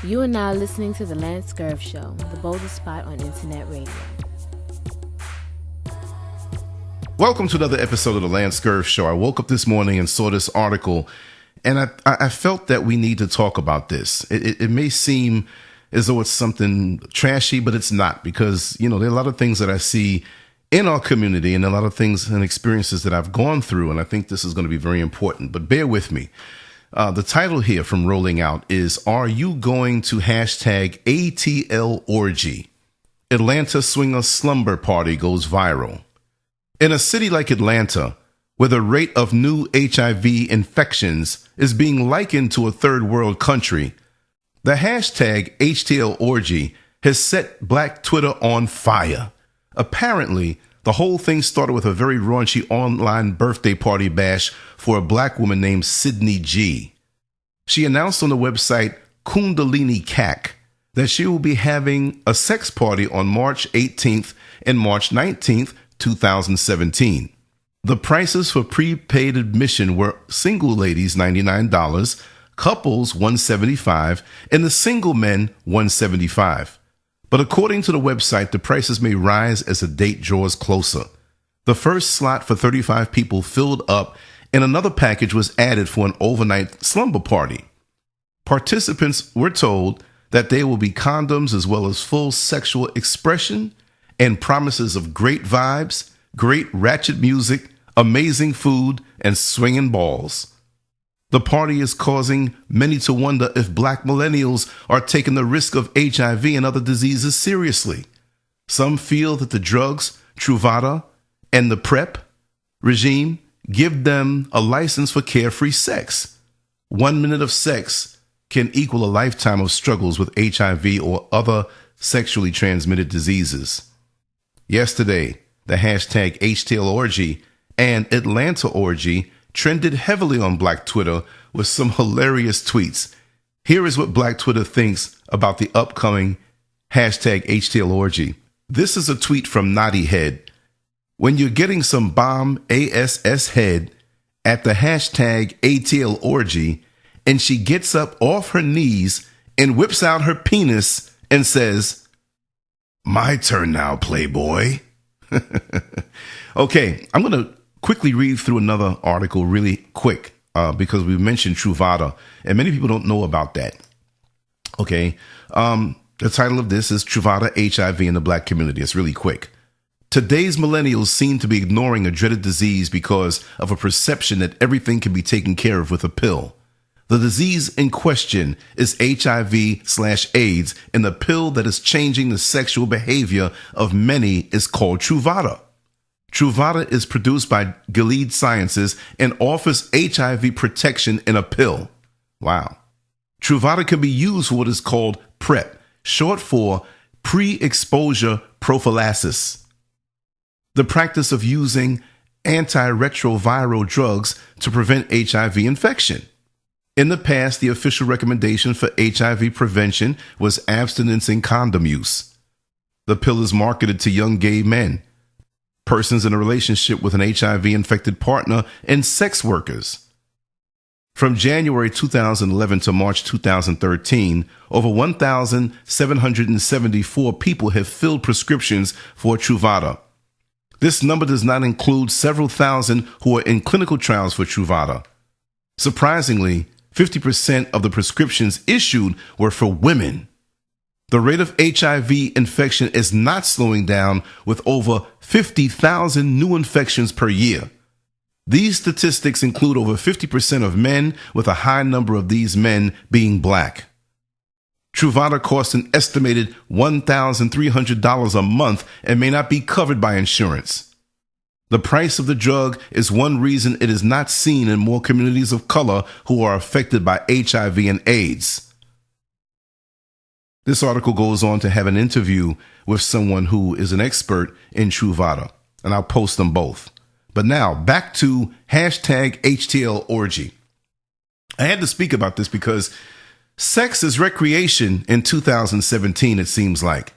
You are now listening to the LanceScurv Show, the boldest spot on internet radio. Welcome to another episode of the LanceScurv Show. I woke up this morning and saw this article, and I felt that we need to talk about this. It may seem as though it's something trashy, but it's not, because, you know, there are a lot of things that I see in our community and a lot of things and experiences that I've gone through, and I think this is going to be very important. But bear with me. The title here from Rolling Out is, Are You Going to Hashtag ATL Orgy? Atlanta Swinger Slumber Party Goes Viral. In a city like Atlanta, where the rate of new HIV infections is being likened to a third world country, the hashtag HTL Orgy has set Black Twitter on fire. Apparently, the whole thing started with a very raunchy online birthday party bash for a black woman named Sydney G. She announced on the website Kundalini Cack that she will be having a sex party on March 18th and March 19th, 2017. The prices for prepaid admission were single ladies $99, couples $175, and the single men $175. But according to the website, the prices may rise as the date draws closer. The first slot for 35 people filled up, and another package was added for an overnight slumber party. Participants were told that there will be condoms as well as full sexual expression and promises of great vibes, great ratchet music, amazing food, and swinging balls. The party is causing many to wonder if black millennials are taking the risk of HIV and other diseases seriously. Some feel that the drugs, Truvada, and the PrEP regime give them a license for carefree sex. 1 minute of sex can equal a lifetime of struggles with HIV or other sexually transmitted diseases. Yesterday, the hashtag HTL Orgy and Atlanta Orgy trended heavily on Black Twitter with some hilarious tweets. Here is what Black Twitter thinks about the upcoming hashtag HTL Orgy. This is a tweet from Naughty Head. When you're getting some bomb ASS head at the hashtag ATL Orgy, and she gets up off her knees and whips out her penis and says, "My turn now, Playboy." Okay, I'm going to quickly read through another article really quick because we mentioned Truvada, and many people don't know about that. Okay, the title of this is Truvada HIV in the Black Community. It's really quick. Today's millennials seem to be ignoring a dreaded disease because of a perception that everything can be taken care of with a pill. The disease in question is HIV/AIDS, and the pill that is changing the sexual behavior of many is called Truvada. Truvada is produced by Gilead Sciences and offers HIV protection in a pill. Wow. Truvada can be used for what is called PrEP, short for pre-exposure prophylaxis, the practice of using antiretroviral drugs to prevent HIV infection. In the past, the official recommendation for HIV prevention was abstinence and condom use. The pill is marketed to young gay men, persons in a relationship with an HIV-infected partner, and sex workers. From January 2011 to March 2013, over 1,774 people have filled prescriptions for Truvada. This number does not include several thousand who are in clinical trials for Truvada. Surprisingly, 50% of the prescriptions issued were for women. The rate of HIV infection is not slowing down, with over 50,000 new infections per year. These statistics include over 50% of men, with a high number of these men being black. Truvada costs an estimated $1,300 a month and may not be covered by insurance. The price of the drug is one reason it is not seen in more communities of color who are affected by HIV and AIDS. This article goes on to have an interview with someone who is an expert in Truvada, and I'll post them both. But now, back to hashtag HTL Orgy. I had to speak about this because sex is recreation in 2017, it seems like.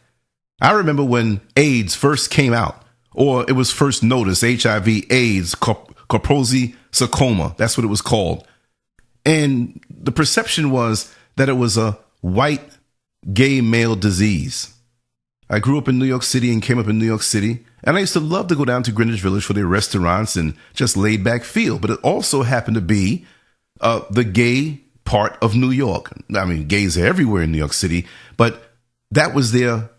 I remember when AIDS first came out, or it was first noticed, HIV, AIDS, Kaposi sarcoma. That's what it was called. And the perception was that it was a white gay male disease. I grew up in New York City and came up in New York City, and I used to love to go down to Greenwich Village for their restaurants and just laid back feel. But it also happened to be the gay part of New York. I mean, gays are everywhere in New York City, but that was their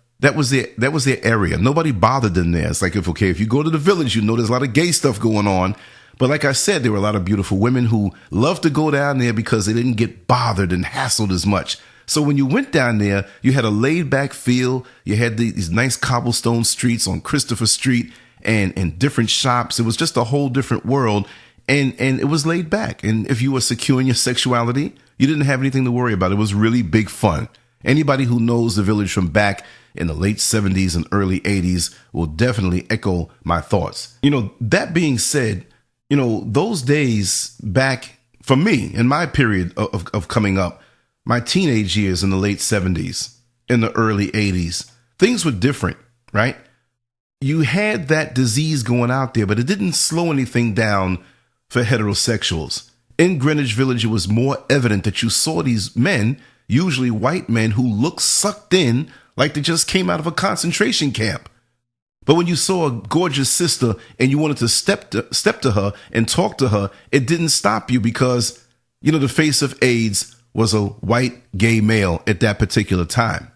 area. Nobody bothered them there. It's like, if you go to the Village, you know there's a lot of gay stuff going on. But like I said, there were a lot of beautiful women who loved to go down there because they didn't get bothered and hassled as much. So when you went down there, you had a laid back feel. You had these nice cobblestone streets on Christopher Street and different shops. It was just a whole different world. And it was laid back. And if you were secure in your sexuality, you didn't have anything to worry about. It was really big fun. Anybody who knows the Village from back in the late 70s and early 80s will definitely echo my thoughts. That being said, those days back for me in my period of coming up, my teenage years in the late 70s, in the early 80s, things were different, right? You had that disease going out there, but it didn't slow anything down for heterosexuals. In Greenwich Village, it was more evident that you saw these men, usually white men, who looked sucked in like they just came out of a concentration camp. But when you saw a gorgeous sister and you wanted to step to her and talk to her, it didn't stop you because, the face of AIDS was a white gay male at that particular time.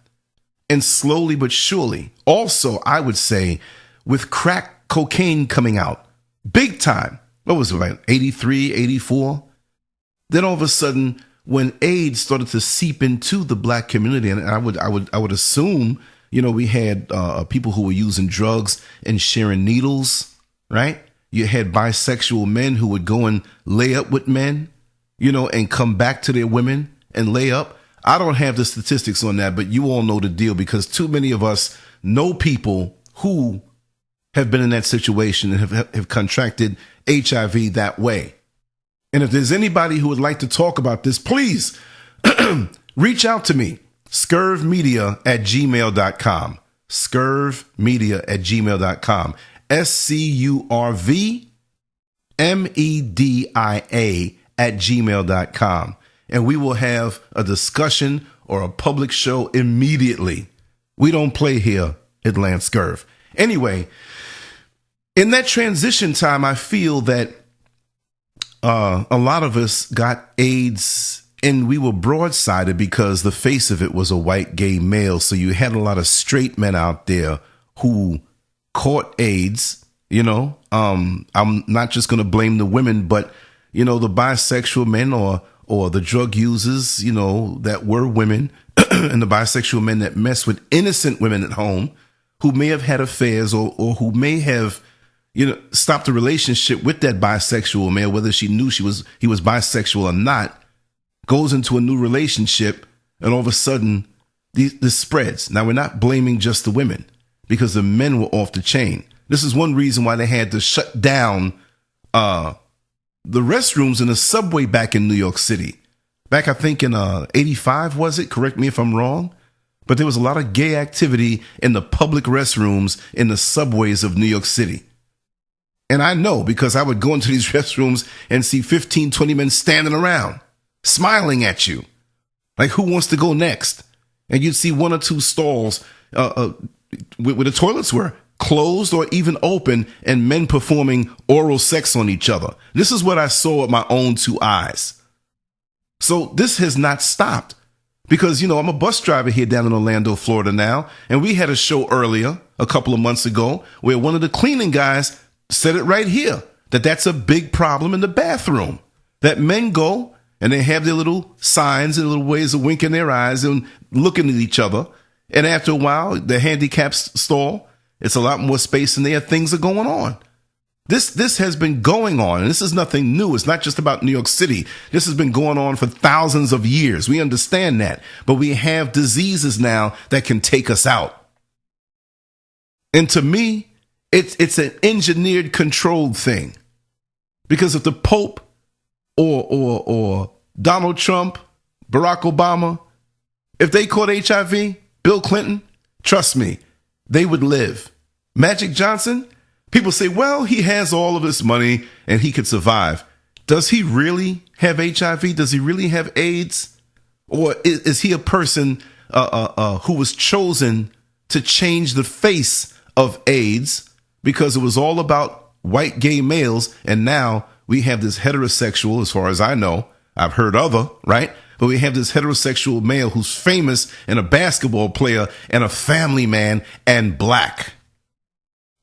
And slowly but surely, also, I would say, with crack cocaine coming out, big time, what was it, like 83, 84? Then all of a sudden, when AIDS started to seep into the black community, and I would assume, we had people who were using drugs and sharing needles, right? You had bisexual men who would go and lay up with men, and come back to their women and lay up. I don't have the statistics on that, but you all know the deal because too many of us know people who have been in that situation and have contracted HIV that way. And if there's anybody who would like to talk about this, please reach out to me. ScurvMedia@gmail.com. ScurvMedia@gmail.com. ScurvMedia@gmail.com. And we will have a discussion or a public show immediately. We don't play here at LanceScurv. Anyway, in that transition time, I feel that a lot of us got AIDS and we were broadsided because the face of it was a white gay male. So you had a lot of straight men out there who caught AIDS. I'm not just going to blame the women, but, the bisexual men or the drug users, that were women and the bisexual men that mess with innocent women at home who may have had affairs or who may have, stopped a relationship with that bisexual male, whether she knew he was bisexual or not, goes into a new relationship and all of a sudden this spreads. Now, we're not blaming just the women because the men were off the chain. This is one reason why they had to shut down the restrooms in the subway back in New York City. Back, I think, in 85, was it? Correct me if I'm wrong. But there was a lot of gay activity in the public restrooms in the subways of New York City. And I know because I would go into these restrooms and see 15, 20 men standing around, smiling at you. Like, who wants to go next? And you'd see one or two stalls where the toilets were closed or even open and men performing oral sex on each other. This is what I saw with my own two eyes. So this has not stopped because, I'm a bus driver here down in Orlando, Florida now. And we had a show earlier, a couple of months ago, where one of the cleaning guys said it right here, that's a big problem in the bathroom, that men go and they have their little signs and little ways of winking their eyes and looking at each other. And after a while, the handicap stall, it's a lot more space in there. Things are going on. This has been going on, and this is nothing new. It's not just about New York City. This has been going on for thousands of years. We understand that. But we have diseases now that can take us out. And to me, it's an engineered, controlled thing. Because if the Pope or Donald Trump, Barack Obama, if they caught HIV, Bill Clinton, trust me, they would live. Magic Johnson, people say, well, he has all of this money and he could survive. Does he really have HIV? Does he really have AIDS? Or is he a person who was chosen to change the face of AIDS because it was all about white gay males, and now we have this heterosexual, as far as I know, I've heard other, right? But we have this heterosexual male who's famous and a basketball player and a family man and black.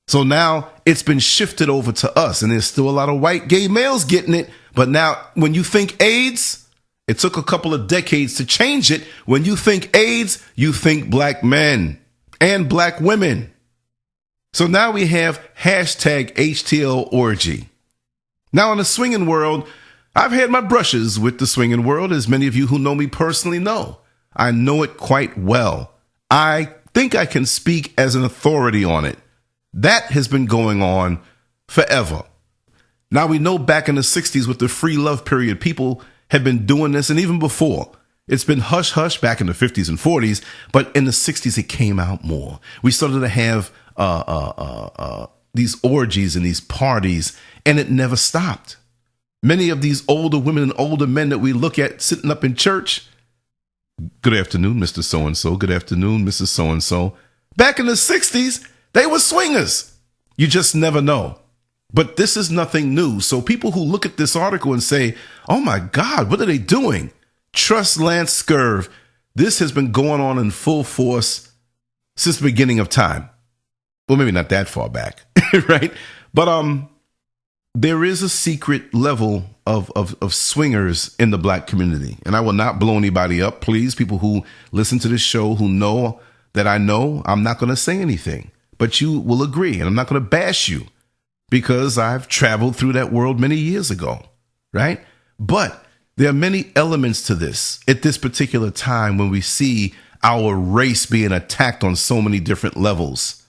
So now it's been shifted over to us, and there's still a lot of white gay males getting it. But now when you think AIDS, it took a couple of decades to change it. When you think AIDS, you think black men and black women. So now we have hashtag HTL orgy. Now in the swinging world, I've had my brushes with the swinging world, as many of you who know me personally know. I know it quite well. I think I can speak as an authority on it. That has been going on forever. Now we know back in the 60s with the free love period, people had been doing this, and even before. It's been hush-hush back in the 50s and 40s, but in the 60s it came out more. We started to have these orgies and these parties, and it never stopped. Many of these older women and older men that we look at sitting up in church, good afternoon, Mr. So-and-so, good afternoon, Mrs. So-and-so. Back in the 60s, they were swingers. You just never know. But this is nothing new. So people who look at this article and say, oh my God, what are they doing? Trust LanceScurv. This has been going on in full force since the beginning of time. Well, maybe not that far back, right? But there is a secret level of swingers in the black community. And I will not blow anybody up. Please, people who listen to this show, who know that I know, I'm not going to say anything. But you will agree, and I'm not going to bash you because I've traveled through that world many years ago, right? But there are many elements to this at this particular time when we see our race being attacked on so many different levels.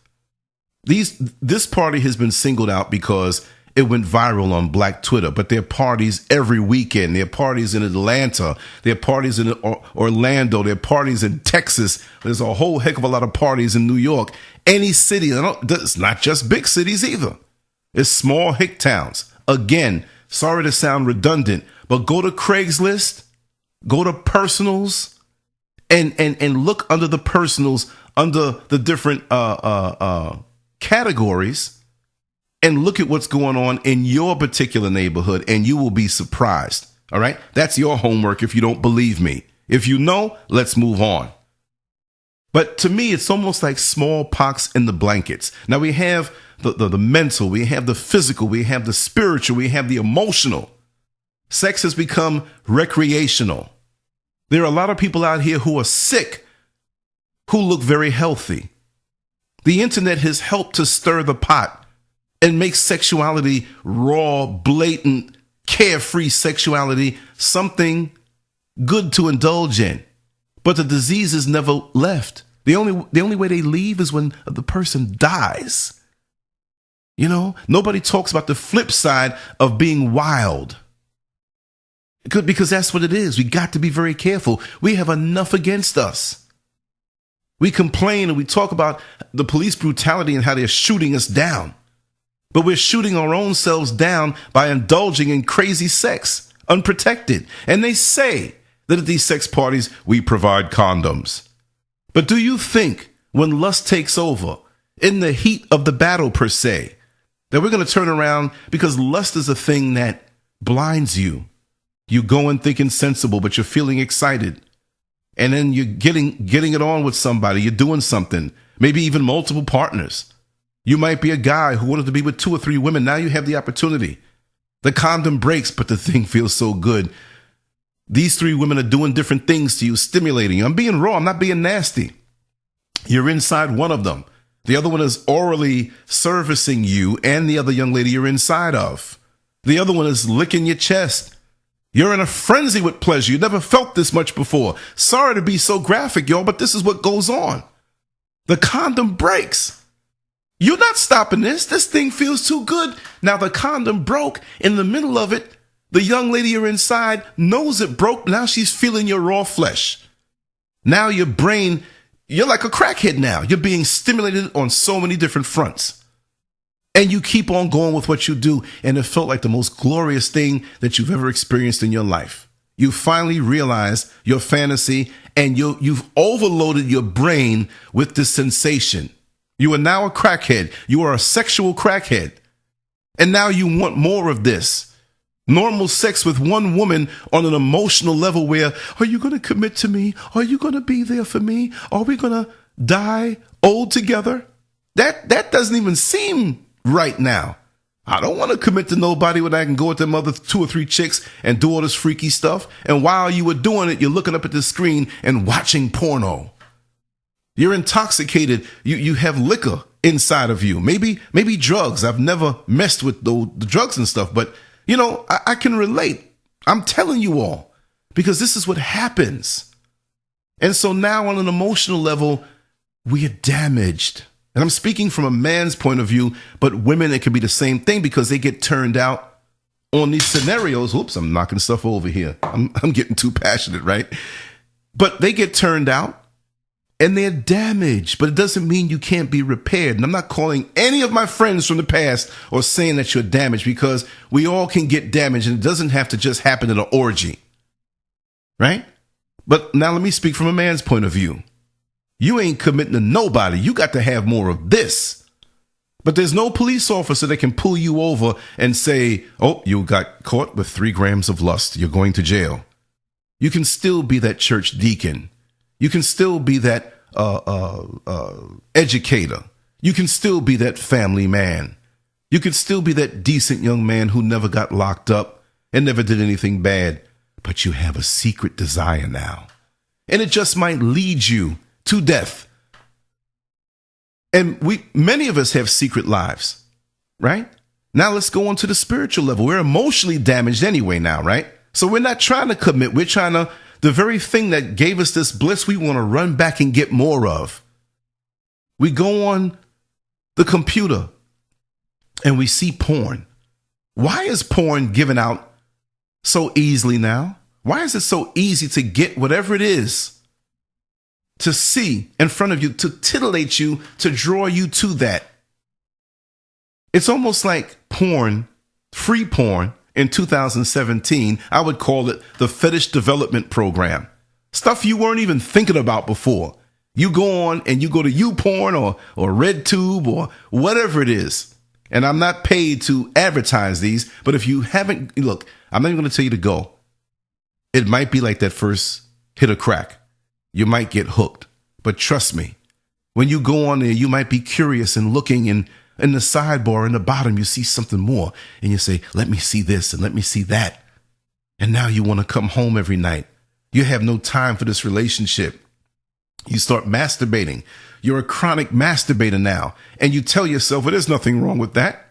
This party has been singled out because it went viral on Black Twitter, but there are parties every weekend. There are parties in Atlanta. There are parties in Orlando. There are parties in Texas. There's a whole heck of a lot of parties in New York. Any city. It's not just big cities either. It's small hick towns. Again, sorry to sound redundant, but go to Craigslist, go to personals, and look under the personals, under the different categories, and look at what's going on in your particular neighborhood, and you will be surprised. All right? That's your homework if you don't believe me. If you know, let's move on. But to me, it's almost like smallpox in the blankets. Now we have the mental, we have the physical, we have the spiritual, we have the emotional. Sex has become recreational. There are a lot of people out here who are sick, who look very healthy. The internet has helped to stir the pot and make sexuality raw, blatant, carefree sexuality something good to indulge in. But the diseases never left. The only way they leave is when the person dies. You know, nobody talks about the flip side of being wild. Because that's what it is. We got to be very careful. We have enough against us. We complain and we talk about the police brutality and how they're shooting us down. But we're shooting our own selves down by indulging in crazy sex, unprotected. And they say that at these sex parties, we provide condoms. But do you think when lust takes over, in the heat of the battle per se, that we're going to turn around because lust is a thing that blinds you? You go in thinking sensible, but you're feeling excited. And then you're getting it on with somebody. You're doing something, maybe even multiple partners. You might be a guy who wanted to be with 2 or 3 women. Now you have the opportunity. The condom breaks, but the thing feels so good. These 3 women are doing different things to you, stimulating you. I'm being raw. I'm not being nasty. You're inside one of them. The other one is orally servicing you and the other young lady you're inside of. The other one is licking your chest. You're in a frenzy with pleasure. You never felt this much before. Sorry to be so graphic, y'all, but this is what goes on. The condom breaks. You're not stopping this. This thing feels too good. Now the condom broke. In the middle of it, the young lady you're inside knows it broke. Now she's feeling your raw flesh. Now your brain, you're like a crackhead now. You're being stimulated on so many different fronts. And you keep on going with what you do. And it felt like the most glorious thing that you've ever experienced in your life. You finally realize your fantasy, and you've overloaded your brain with this sensation. You are now a crackhead. You are a sexual crackhead. And now you want more of this. Normal sex with one woman on an emotional level where, are you going to commit to me? Are you going to be there for me? Are we going to die old together? That doesn't even seem right now. I don't want to commit to nobody when I can go with them other 2 or 3 chicks and do all this freaky stuff. And while you were doing it, you're looking up at the screen and watching porno. You're intoxicated. You have liquor inside of you. Maybe drugs. I've never messed with the drugs and stuff, but I can relate. I'm telling you all, because this is what happens. And so now on an emotional level, we are damaged. And I'm speaking from a man's point of view, but women, it can be the same thing because they get turned out on these scenarios. Oops, I'm knocking stuff over here. I'm getting too passionate, right? But they get turned out and they're damaged, but it doesn't mean you can't be repaired. And I'm not calling any of my friends from the past or saying that you're damaged, because we all can get damaged, and it doesn't have to just happen in an orgy, right? But now let me speak from a man's point of view. You ain't committing to nobody. You got to have more of this. But there's no police officer that can pull you over and say, oh, you got caught with 3 grams of lust. You're going to jail. You can still be that church deacon. You can still be that educator. You can still be that family man. You can still be that decent young man who never got locked up and never did anything bad. But you have a secret desire now. And it just might lead you to death. And many of us have secret lives, right? Now let's go on to the spiritual level. We're emotionally damaged anyway now, right? So we're not trying to commit. We're trying to, the very thing that gave us this bliss, we want to run back and get more of. We go on the computer and we see porn. Why is porn given out so easily now? Why is it so easy to get whatever it is to see in front of you, to titillate you, to draw you to that? It's almost like porn, free porn in 2017. I would call it the fetish development program. Stuff you weren't even thinking about before. You go on and you go to YouPorn or RedTube or whatever it is. And I'm not paid to advertise these, but if you haven't, look, I'm not even going to tell you to go. It might be like that first hit of crack. You might get hooked. But trust me, when you go on there, you might be curious and looking, and in the sidebar in the bottom, you see something more. And you say, let me see this and let me see that. And now you want to come home every night. You have no time for this relationship. You start masturbating. You're a chronic masturbator now. And you tell yourself, well, there's nothing wrong with that.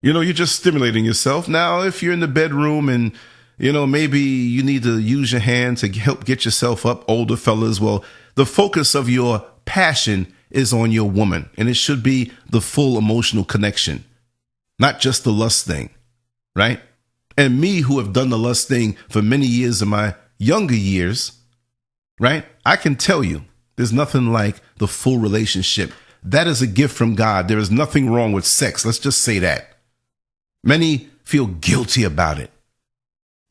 You're just stimulating yourself. Now, if you're in the bedroom and maybe you need to use your hand to help get yourself up, older fellas, well, the focus of your passion is on your woman, and it should be the full emotional connection, not just the lust thing, right? And me, who have done the lust thing for many years in my younger years, right? I can tell you there's nothing like the full relationship. That is a gift from God. There is nothing wrong with sex. Let's just say that. Many feel guilty about it.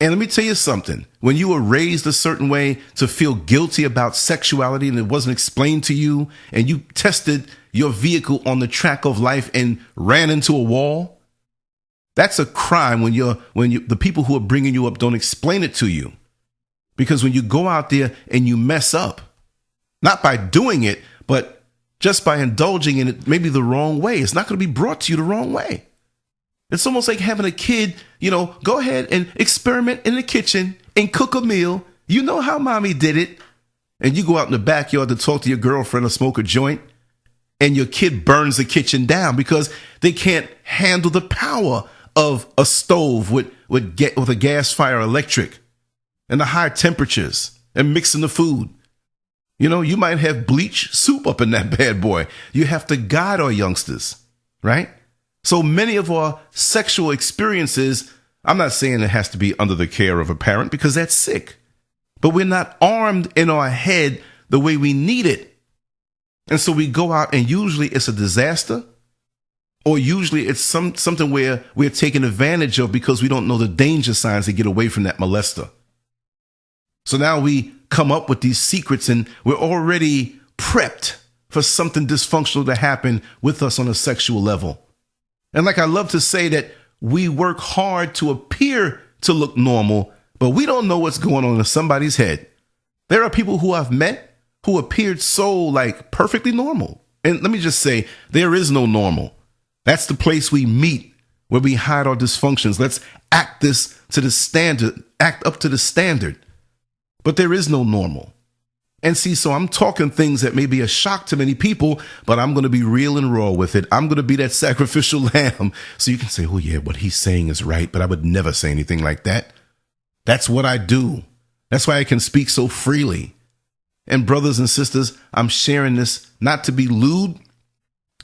And let me tell you something. When you were raised a certain way to feel guilty about sexuality and it wasn't explained to you, and you tested your vehicle on the track of life and ran into a wall, that's a crime when the people who are bringing you up don't explain it to you. Because when you go out there and you mess up, not by doing it, but just by indulging in it maybe the wrong way, it's not going to be brought to you the wrong way. It's almost like having a kid, go ahead and experiment in the kitchen and cook a meal. You know how mommy did it. And you go out in the backyard to talk to your girlfriend or smoke a joint, and your kid burns the kitchen down because they can't handle the power of a stove with a gas fire electric and the high temperatures and mixing the food. You might have bleach soup up in that bad boy. You have to guide our youngsters, right? So many of our sexual experiences, I'm not saying it has to be under the care of a parent because that's sick, but we're not armed in our head the way we need it. And so we go out and usually it's a disaster, or usually it's something where we're taken advantage of because we don't know the danger signs to get away from that molester. So now we come up with these secrets and we're already prepped for something dysfunctional to happen with us on a sexual level. And like I love to say that we work hard to appear to look normal, but we don't know what's going on in somebody's head. There are people who I've met who appeared so like perfectly normal. And let me just say, there is no normal. That's the place we meet where we hide our dysfunctions. Let's act up to the standard. But there is no normal. And see, so I'm talking things that may be a shock to many people, but I'm going to be real and raw with it. I'm going to be that sacrificial lamb. So you can say, oh yeah, what he's saying is right, but I would never say anything like that. That's what I do. That's why I can speak so freely. And brothers and sisters, I'm sharing this not to be lewd,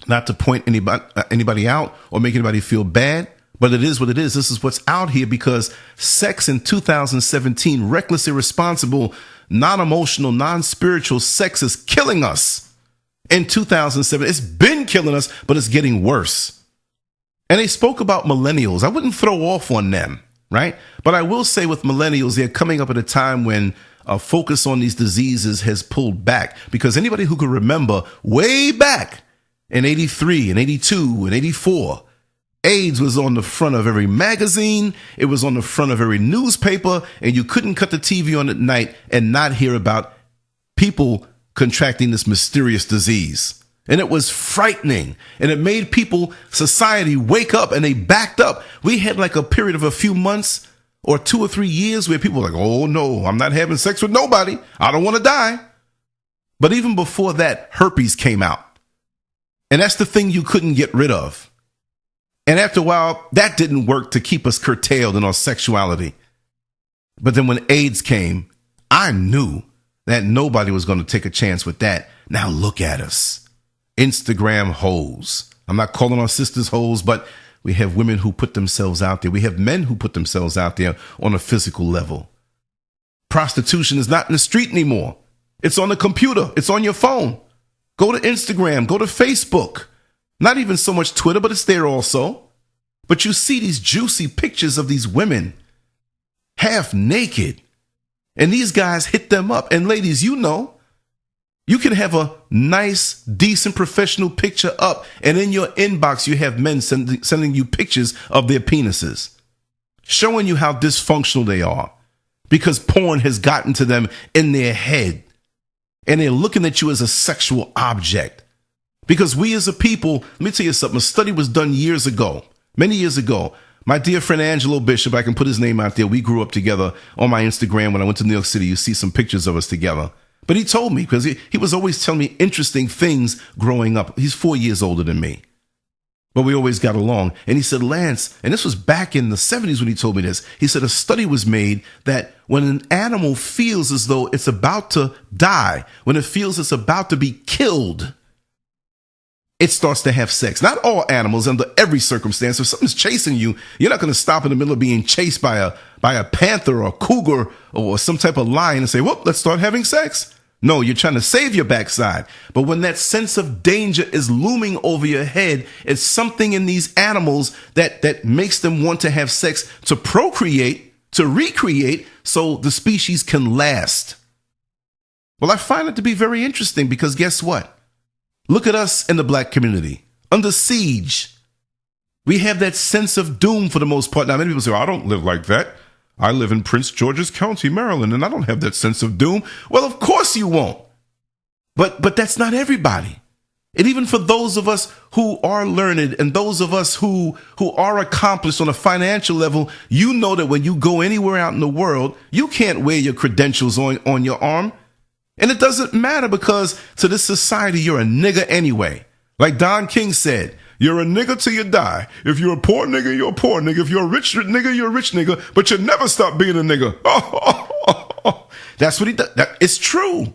not to point anybody out or make anybody feel bad, but it is what it is. This is what's out here because sex in 2017, reckless, irresponsible, non-emotional, non-spiritual sex is killing us. In 2007, it's been killing us, but it's getting worse. And they spoke about millennials. I wouldn't throw off on them, right? But I will say with millennials, they're coming up at a time when focus on these diseases has pulled back because anybody who could remember way back in 83 and 82 and 84, AIDS was on the front of every magazine. It was on the front of every newspaper, and you couldn't cut the TV on at night and not hear about people contracting this mysterious disease. And it was frightening, and it made society wake up, and they backed up. We had like a period of a few months or 2 or 3 years where people were like, oh no, I'm not having sex with nobody. I don't want to die. But even before that, herpes came out. And that's the thing you couldn't get rid of. And after a while, that didn't work to keep us curtailed in our sexuality. But then when AIDS came, I knew that nobody was going to take a chance with that. Now look at us. Instagram hoes. I'm not calling our sisters hoes, but we have women who put themselves out there. We have men who put themselves out there on a physical level. Prostitution is not in the street anymore. It's on the computer. It's on your phone. Go to Instagram. Go to Facebook. Not even so much Twitter, but it's there also. But you see these juicy pictures of these women half naked. And these guys hit them up. And ladies, you know, you can have a nice, decent, professional picture up. And in your inbox, you have men sending you pictures of their penises, showing you how dysfunctional they are because porn has gotten to them in their head. And they're looking at you as a sexual object. Because we as a people, let me tell you something, a study was done years ago, many years ago. My dear friend Angelo Bishop, I can put his name out there. We grew up together on my Instagram when I went to New York City. You see some pictures of us together. But he told me, because he was always telling me interesting things growing up. He's 4 years older than me. But we always got along. And he said, Lance, and this was back in the 70s when he told me this. He said a study was made that when an animal feels as though it's about to die, when it feels it's about to be killed, it starts to have sex. Not all animals, under every circumstance. If something's chasing you, you're not going to stop in the middle of being chased by a panther or a cougar or some type of lion and say, well, let's start having sex. No, you're trying to save your backside. But when that sense of danger is looming over your head, it's something in these animals that makes them want to have sex to procreate, to recreate, so the species can last. Well, I find it to be very interesting because guess what? Look at us in the black community, under siege. We have that sense of doom for the most part. Now, many people say, I don't live like that. I live in Prince George's County, Maryland, and I don't have that sense of doom. Well, of course you won't. But that's not everybody. And even for those of us who are learned and those of us who are accomplished on a financial level, you know that when you go anywhere out in the world, you can't wear your credentials on your arm. And it doesn't matter because to this society, you're a nigga anyway. Like Don King said, you're a nigga till you die. If you're a poor nigga, you're a poor nigga. If you're a rich nigga, you're a rich nigga. But you never stop being a nigga. That's what he does. It's true.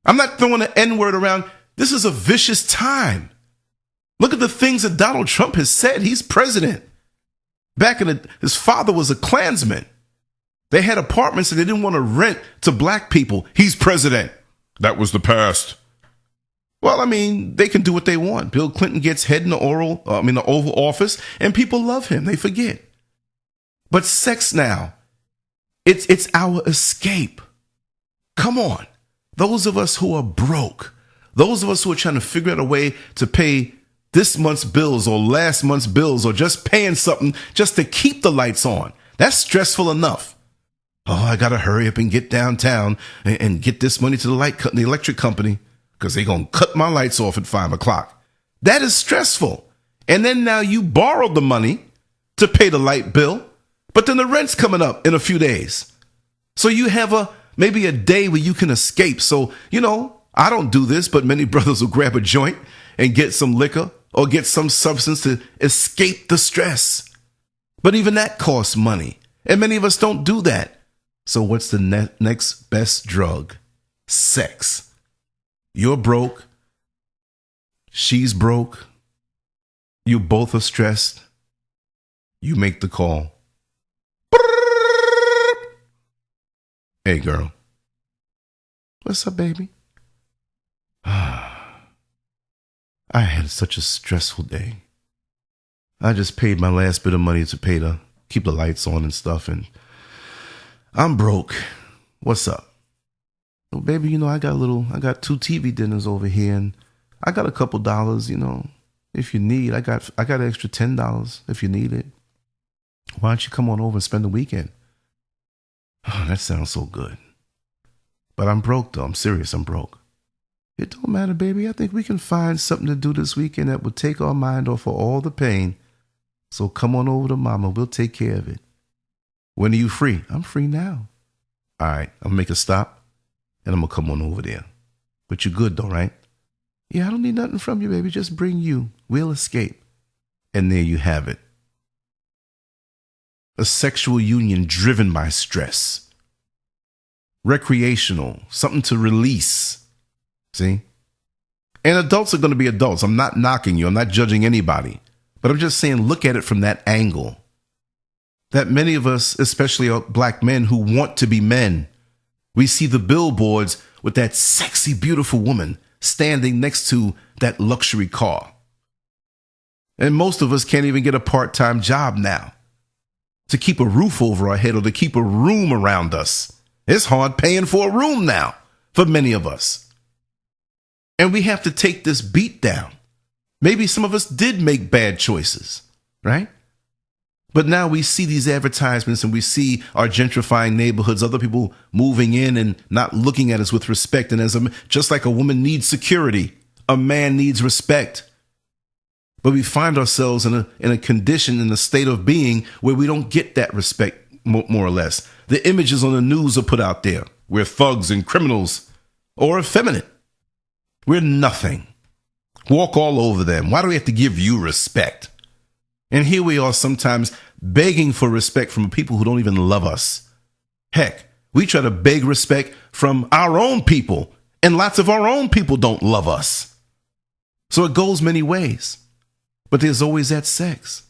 I'm not throwing the N-word around. This is a vicious time. Look at the things that Donald Trump has said. He's president. His father was a Klansman. They had apartments that they didn't want to rent to black people. He's president. That was the past. Well, I mean, they can do what they want. Bill Clinton gets head in the Oval Office, and people love him. They forget. But sex now, it's our escape. Come on. Those of us who are broke, those of us who are trying to figure out a way to pay this month's bills or last month's bills or just paying something just to keep the lights on. That's stressful enough. Oh, I got to hurry up and get downtown and get this money to the electric company because they're going to cut my lights off at 5 o'clock. That is stressful. And then now you borrowed the money to pay the light bill, but then the rent's coming up in a few days. So you have maybe a day where you can escape. So, I don't do this, but many brothers will grab a joint and get some liquor or get some substance to escape the stress. But even that costs money. And many of us don't do that. So what's the next best drug? Sex. You're broke. She's broke. You both are stressed. You make the call. Hey, girl. What's up, baby? I had such a stressful day. I just paid my last bit of money to keep the lights on and stuff, and I'm broke. What's up? Well, baby, I got 2 TV dinners over here, and I got a couple dollars, if you need. I got an extra $10 if you need it. Why don't you come on over and spend the weekend? Oh, that sounds so good. But I'm broke, though. I'm serious. I'm broke. It don't matter, baby. I think we can find something to do this weekend that will take our mind off of all the pain. So come on over to Mama. We'll take care of it. When are you free? I'm free now. All right. I'll make a stop, and I'm going to come on over there. But you're good, though, right? Yeah, I don't need nothing from you, baby. Just bring you. We'll escape. And there you have it. A sexual union driven by stress. Recreational. Something to release. See? And adults are going to be adults. I'm not knocking you. I'm not judging anybody. But I'm just saying, look at it from that angle. That many of us, especially black men who want to be men, we see the billboards with that sexy, beautiful woman standing next to that luxury car. And most of us can't even get a part-time job now to keep a roof over our head or to keep a room around us. It's hard paying for a room now for many of us. And we have to take this beat down. Maybe some of us did make bad choices, right? But now we see these advertisements and we see our gentrifying neighborhoods, other people moving in and not looking at us with respect. And just like a woman needs security, a man needs respect. But we find ourselves in a condition, in a state of being where we don't get that respect, more or less. The images on the news are put out there. We're thugs and criminals or effeminate. We're nothing. Walk all over them. Why do we have to give you respect? And here we are sometimes begging for respect from people who don't even love us. Heck, we try to beg respect from our own people, and lots of our own people don't love us. So it goes many ways. But there's always that sex.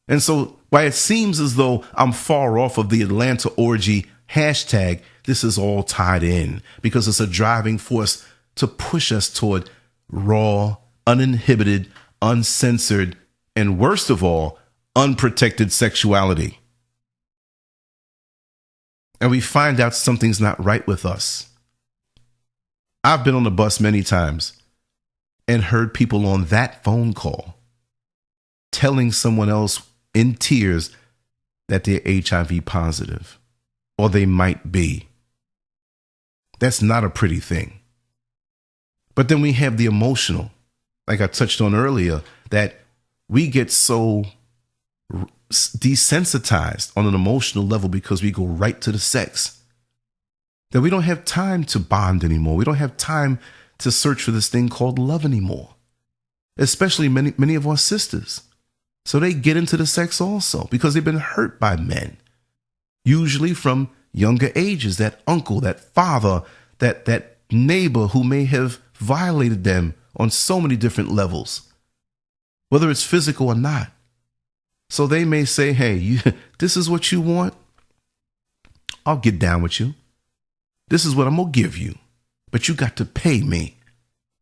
And so while it seems as though I'm far off of the Atlanta orgy hashtag, this is all tied in because it's a driving force to push us toward raw, uninhibited, uncensored, and worst of all, unprotected sexuality. And we find out something's not right with us. I've been on the bus many times and heard people on that phone call telling someone else in tears that they're HIV positive or they might be. That's not a pretty thing. But then we have the emotional, like I touched on earlier, that we get so desensitized on an emotional level because we go right to the sex that we don't have time to bond anymore. We don't have time to search for this thing called love anymore, especially many of our sisters. So they get into the sex also because they've been hurt by men, usually from younger ages, that uncle, that father, that neighbor who may have violated them on so many different levels, whether it's physical or not. So they may say, hey, this is what you want. I'll get down with you. This is what I'm going to give you, but you got to pay me.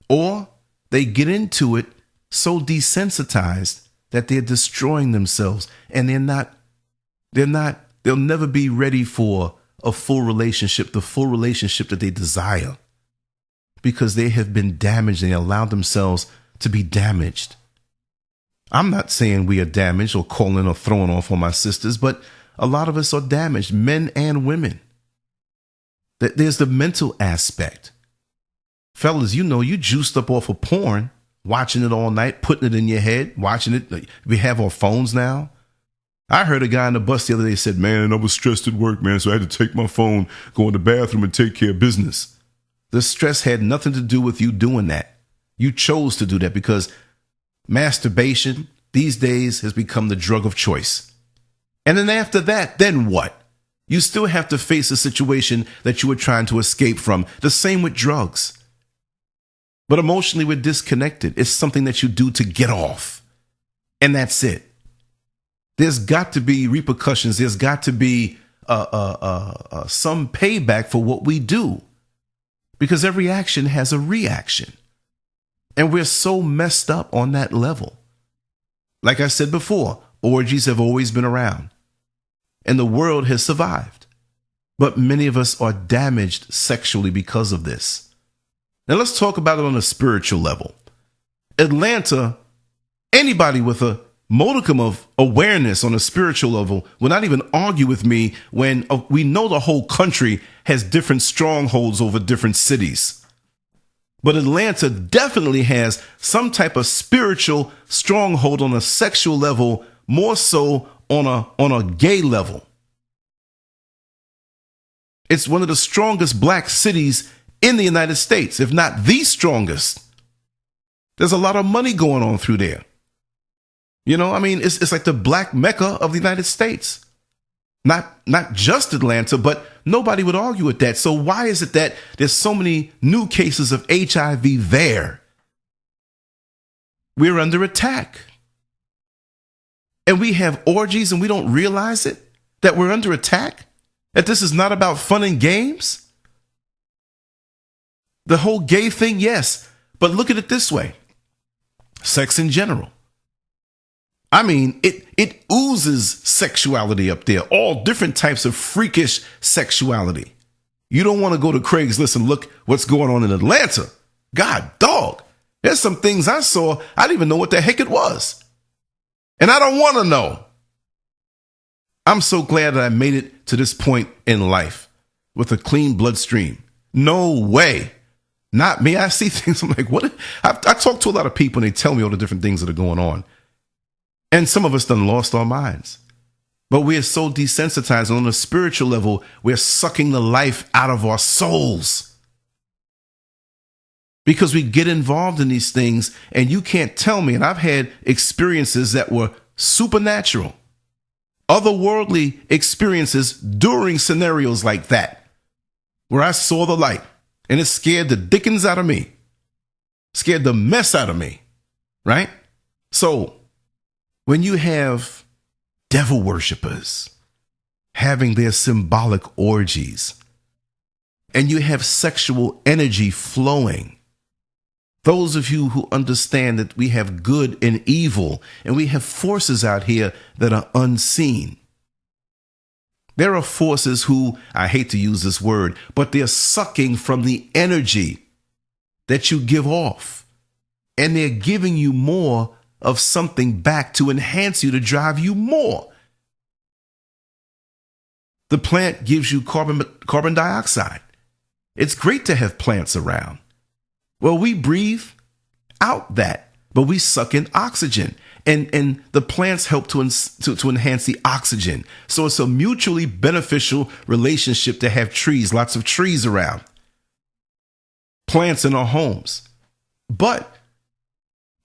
Or they get into it so desensitized that they're destroying themselves and they'll never be ready for a full relationship, the full relationship that they desire, because they have been damaged and they allowed themselves to be damaged. I'm not saying we are damaged or calling or throwing off on my sisters, but a lot of us are damaged, men and women. There's the mental aspect. Fellas, you know, you juiced up off of porn, watching it all night, putting it in your head, watching it. We have our phones now. I heard a guy on the bus the other day said, man, I was stressed at work, man, so I had to take my phone, go in the bathroom and take care of business. The stress had nothing to do with you doing that. You chose to do that because masturbation these days has become the drug of choice. And then after that, then what? You still have to face a situation that you were trying to escape from. The same with drugs. But emotionally, we're disconnected. It's something that you do to get off. And that's it. There's got to be repercussions. There's got to be some payback for what we do. Because every action has a reaction. And we're so messed up on that level. Like I said before, orgies have always been around. And the world has survived. But many of us are damaged sexually because of this. Now let's talk about it on a spiritual level. Atlanta, anybody with a modicum of awareness on a spiritual level will not even argue with me when we know the whole country has different strongholds over different cities. But Atlanta definitely has some type of spiritual stronghold on a sexual level, more so on a gay level. It's one of the strongest black cities in the United States, if not the strongest. There's a lot of money going on through there. You know, I mean, it's like the black Mecca of the United States. Not just Atlanta, but nobody would argue with that. So why is it that there's so many new cases of HIV there? We're under attack. And we have orgies and we don't realize it, that we're under attack, that this is not about fun and games. The whole gay thing, yes, but look at it this way. Sex in general. I mean, it oozes sexuality up there, all different types of freakish sexuality. You don't want to go to Craigslist and look what's going on in Atlanta. God, dog, there's some things I saw, I didn't even know what the heck it was. And I don't want to know. I'm so glad that I made it to this point in life with a clean bloodstream. No way. Not me. I see things. I'm like, what? I talk to a lot of people and they tell me all the different things that are going on. And some of us done lost our minds. But we are so desensitized. And on a spiritual level, we're sucking the life out of our souls. Because we get involved in these things and you can't tell me. And I've had experiences that were supernatural, otherworldly experiences during scenarios like that, where I saw the light and it scared the dickens out of me, scared the mess out of me, right? So when you have devil worshipers having their symbolic orgies and you have sexual energy flowing, those of you who understand that we have good and evil and we have forces out here that are unseen. There are forces who, I hate to use this word, but they're sucking from the energy that you give off. And they're giving you more of something back to enhance you, to drive you more. The plant gives you carbon dioxide. It's great to have plants around. Well, we breathe out that, but we suck in oxygen. And the plants help to enhance the oxygen. So it's a mutually beneficial relationship to have trees, lots of trees around, plants in our homes. But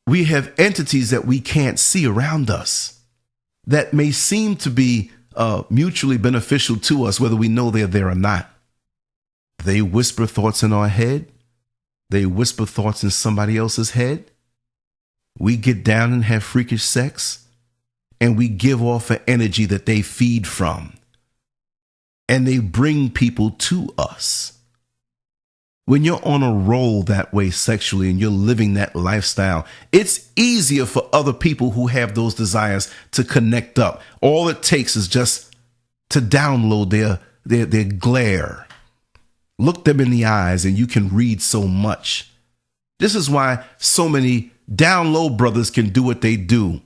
we have entities that we can't see around us that may seem to be mutually beneficial to us, whether we know they're there or not. They whisper thoughts in our head. They whisper thoughts in somebody else's head. We get down and have freakish sex, and we give off an energy that they feed from. And they bring people to us. When you're on a roll that way sexually and you're living that lifestyle, it's easier for other people who have those desires to connect up. All it takes is just to download their glare. Look them in the eyes and you can read so much. This is why so many down low brothers can do what they do.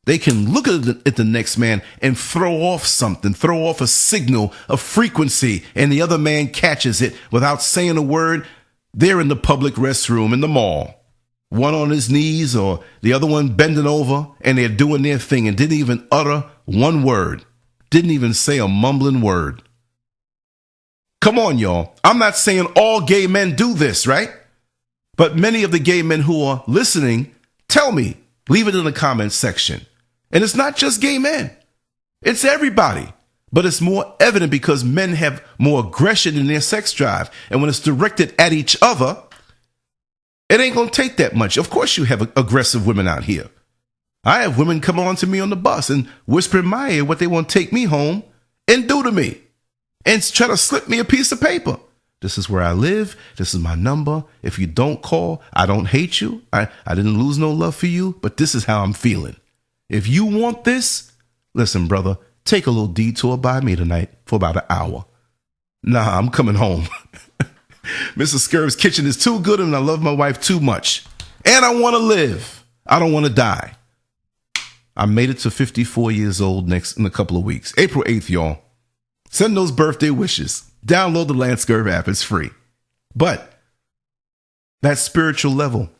They can look at the next man and throw off something, throw off a signal, a frequency, and the other man catches it without saying a word. They're in the public restroom in the mall, one on his knees or the other one bending over, and they're doing their thing and didn't even utter one word, didn't even say a mumbling word. Come on, y'all. I'm not saying all gay men do this, right? But many of the gay men who are listening, tell me, leave it in the comments section. And it's not just gay men. It's everybody. But it's more evident because men have more aggression in their sex drive. And when it's directed at each other, it ain't going to take that much. Of course you have aggressive women out here. I have women come on to me on the bus and whisper in my ear what they want to take me home and do to me. And try to slip me a piece of paper. This is where I live. This is my number. If you don't call, I don't hate you. I didn't lose no love for you, but this is how I'm feeling. If you want this, listen, brother, take a little detour by me tonight for about an hour. Nah, I'm coming home. Mrs. Scurv's kitchen is too good and I love my wife too much. And I want to live. I don't want to die. I made it to 54 years old in a couple of weeks. April 8th, y'all. Send those birthday wishes. Download the LanceScurv app. It's free. But that spiritual level,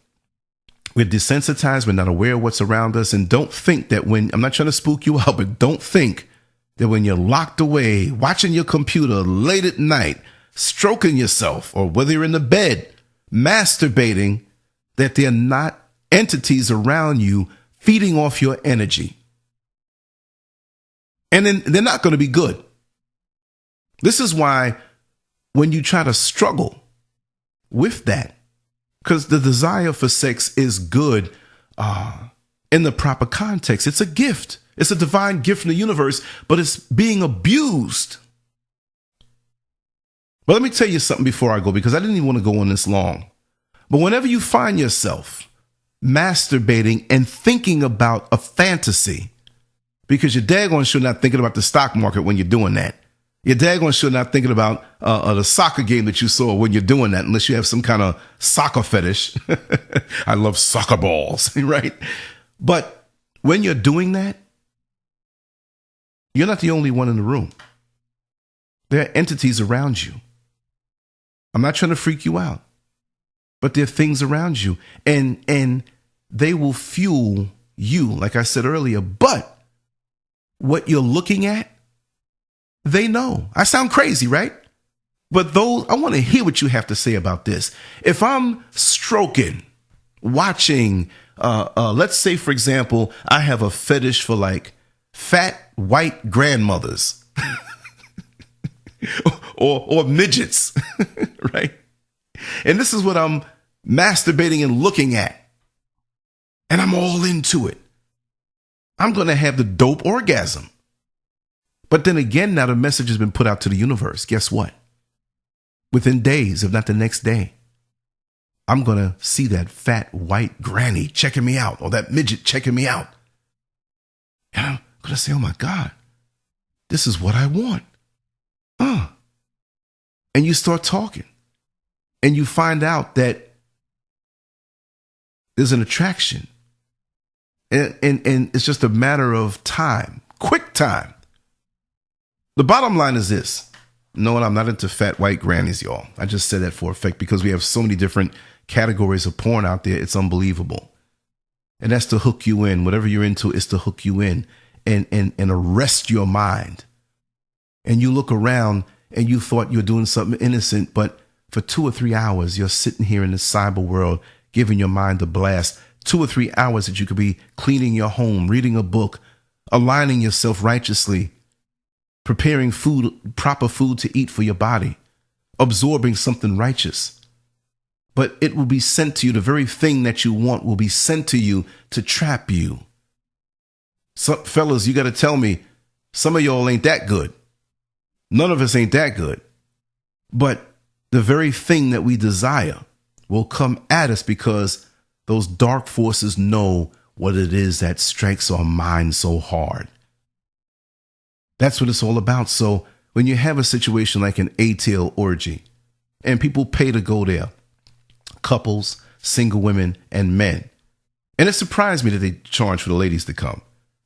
we're desensitized. We're not aware of what's around us. And don't think that I'm not trying to spook you out, but don't think that when you're locked away, watching your computer late at night, stroking yourself, or whether you're in the bed, masturbating, that there are not entities around you feeding off your energy. And then they're not going to be good. This is why when you try to struggle with that, because the desire for sex is good in the proper context. It's a gift. It's a divine gift from the universe, but it's being abused. But let me tell you something before I go, because I didn't even want to go on this long. But whenever you find yourself masturbating and thinking about a fantasy, because you're daggone sure not thinking about the stock market when you're doing that. You're daggone sure not thinking about the soccer game that you saw when you're doing that, unless you have some kind of soccer fetish. I love soccer balls, right? But when you're doing that, you're not the only one in the room. There are entities around you. I'm not trying to freak you out, but there are things around you, and they will fuel you, like I said earlier. But what you're looking at, they know. I sound crazy, right? But I want to hear what you have to say about this. If I'm stroking, watching, let's say, for example, I have a fetish for like fat white grandmothers or midgets, right? And this is what I'm masturbating and looking at. And I'm all into it. I'm going to have the dope orgasm. But then again, now the message has been put out to the universe. Guess what? Within days, if not the next day, I'm going to see that fat white granny checking me out, or that midget checking me out. And I'm going to say, oh my God, this is what I want. And you start talking. And you find out that there's an attraction. And it's just a matter of time, quick time. The bottom line is this. No, I'm not into fat white grannies, y'all. I just said that for effect because we have so many different categories of porn out there. It's unbelievable. And that's to hook you in. Whatever you're into is to hook you in and arrest your mind. And you look around and you thought you're doing something innocent, but for 2 or 3 hours, you're sitting here in the cyber world, giving your mind a blast. 2 or 3 hours that you could be cleaning your home, reading a book, aligning yourself righteously, preparing food, proper food to eat for your body, absorbing something righteous. But it will be sent to you. The very thing that you want will be sent to you to trap you. So, fellas, you got to tell me, some of y'all ain't that good. None of us ain't that good. But the very thing that we desire will come at us because those dark forces know what it is that strikes our mind so hard. That's what it's all about. So when you have a situation like an ATL orgy and people pay to go there, couples, single women, and men. And it surprised me that they charge for the ladies to come,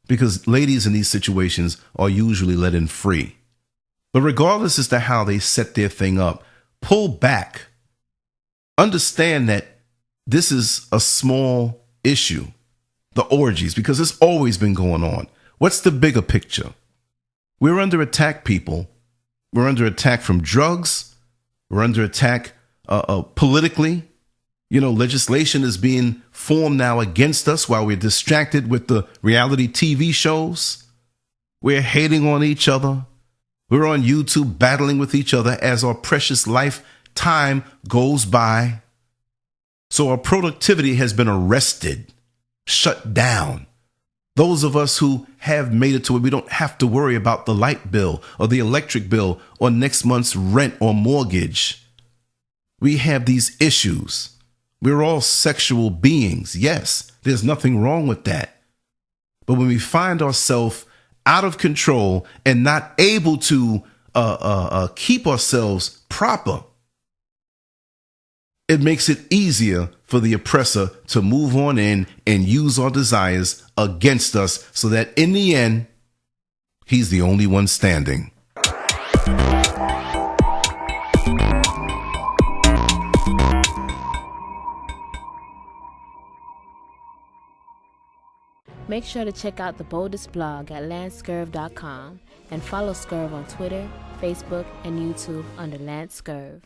because ladies in these situations are usually let in free. But regardless as to how they set their thing up, pull back. Understand that this is a small issue, the orgies, because it's always been going on. What's the bigger picture? We're under attack, people. We're under attack from drugs. We're under attack politically. Legislation is being formed now against us while we're distracted with the reality TV shows. We're hating on each other. We're on YouTube battling with each other as our precious lifetime goes by. So our productivity has been arrested, shut down. Those of us who have made it to where we don't have to worry about the light bill or the electric bill or next month's rent or mortgage. We have these issues. We're all sexual beings. Yes, there's nothing wrong with that. But when we find ourselves out of control and not able to keep ourselves proper, it makes it easier for the oppressor to move on in and use our desires against us, so that in the end, he's the only one standing. Make sure to check out the boldest blog at LanceScurv.com and follow Scurv on Twitter, Facebook, and YouTube under LanceScurv.